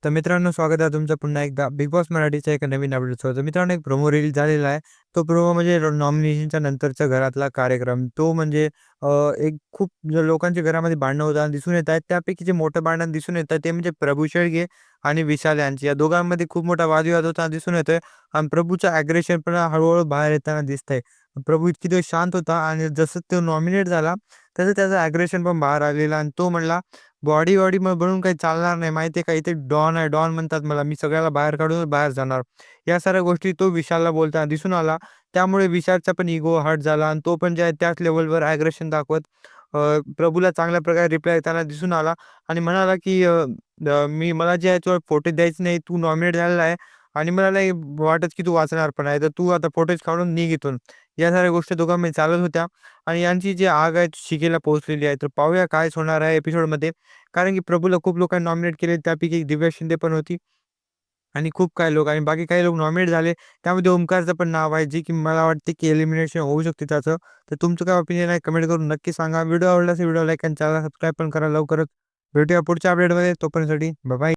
तर मित्रांनो, स्वागत आहे तुमचं पुन्हा एकदा बिग बॉस मराठीच्या एका नवीन अपडेटसोबत. तर मित्रांनो, एक प्रोमो रिलीज झालेला आहे. तो प्रोमो म्हणजे नॉमिनेशनच्या नंतरचा घरातला कार्यक्रम. तो म्हणजे एक खूप लोकांच्या घरामध्ये भांडणं होताना दिसून येत आहेत. त्यापैकी जे मोठं भांडण दिसून येतं ते म्हणजे प्रभू शेळके आणि विशाल यांची. या दोघांमध्ये खूप मोठा वादविवाद होताना दिसून येतोय आणि प्रभूचं अग्रेशन पण हळू बाहेर येताना दिसतंय. प्रभू इतकी दिवस शांत होता आणि जसं तो नॉमिनेट झाला, तसं त्याचं अग्रेशन पण बाहेर आलेलं आणि तो म्हणला, बॉडी मग बनून काही चालणार नाही. माहिती आहे का, इथे डॉन आहे, डॉन म्हणतात मला. मी सगळ्याला बाहेर काढूनच बाहेर जाणार. या साऱ्या गोष्टी तो विशालला बोलताना दिसून आला. त्यामुळे विशालचा पण इगो हर्ट झाला आणि तो पण जे आहे त्याच लेव्हलवर ॲग्रेशन दाखवत प्रभूला चांगल्या प्रकारे रिप्लाय देताना दिसून आला आणि म्हणाला, की मला जे आहे तुला फुटेज द्यायचं नाही. तू नॉमिनेट झालेला आहे आणि मला नाही वाटत, की तू वाचणार पण आहे. तर तू आता फुटेज काढून निघ इथून. या साऱ्या गोष्टी दोघांमध्ये चालत होत्या आणि यांची जी आग आहे ती शिगेला पोहोचलेली आहे. तर पाहूया काय होणार आहे एपिसोडमध्ये. कारण की प्रभूला खूप लोकांनी नॉमिनेट केले. त्यापैकी एक दिव्या शिंदे पण होती आणि खूप काही लोक आणि बाकी काही लोक नॉमिनेट झाले. त्यामध्ये ओमकारचं पण नाव आहे, जे की मला वाटते की एलिमिनेशन होऊ शकते त्याचं. तर तुमचं काय ओपिनियन आहे कमेंट करून नक्की सांगा. व्हिडिओ आवडला असेल व्हिडिओ लाईक आणि चॅनल सबस्क्राईब पण करा. लवकरच भेटूया पुढच्या अपडेटमध्ये. तोपर्यंतसाठी बाय.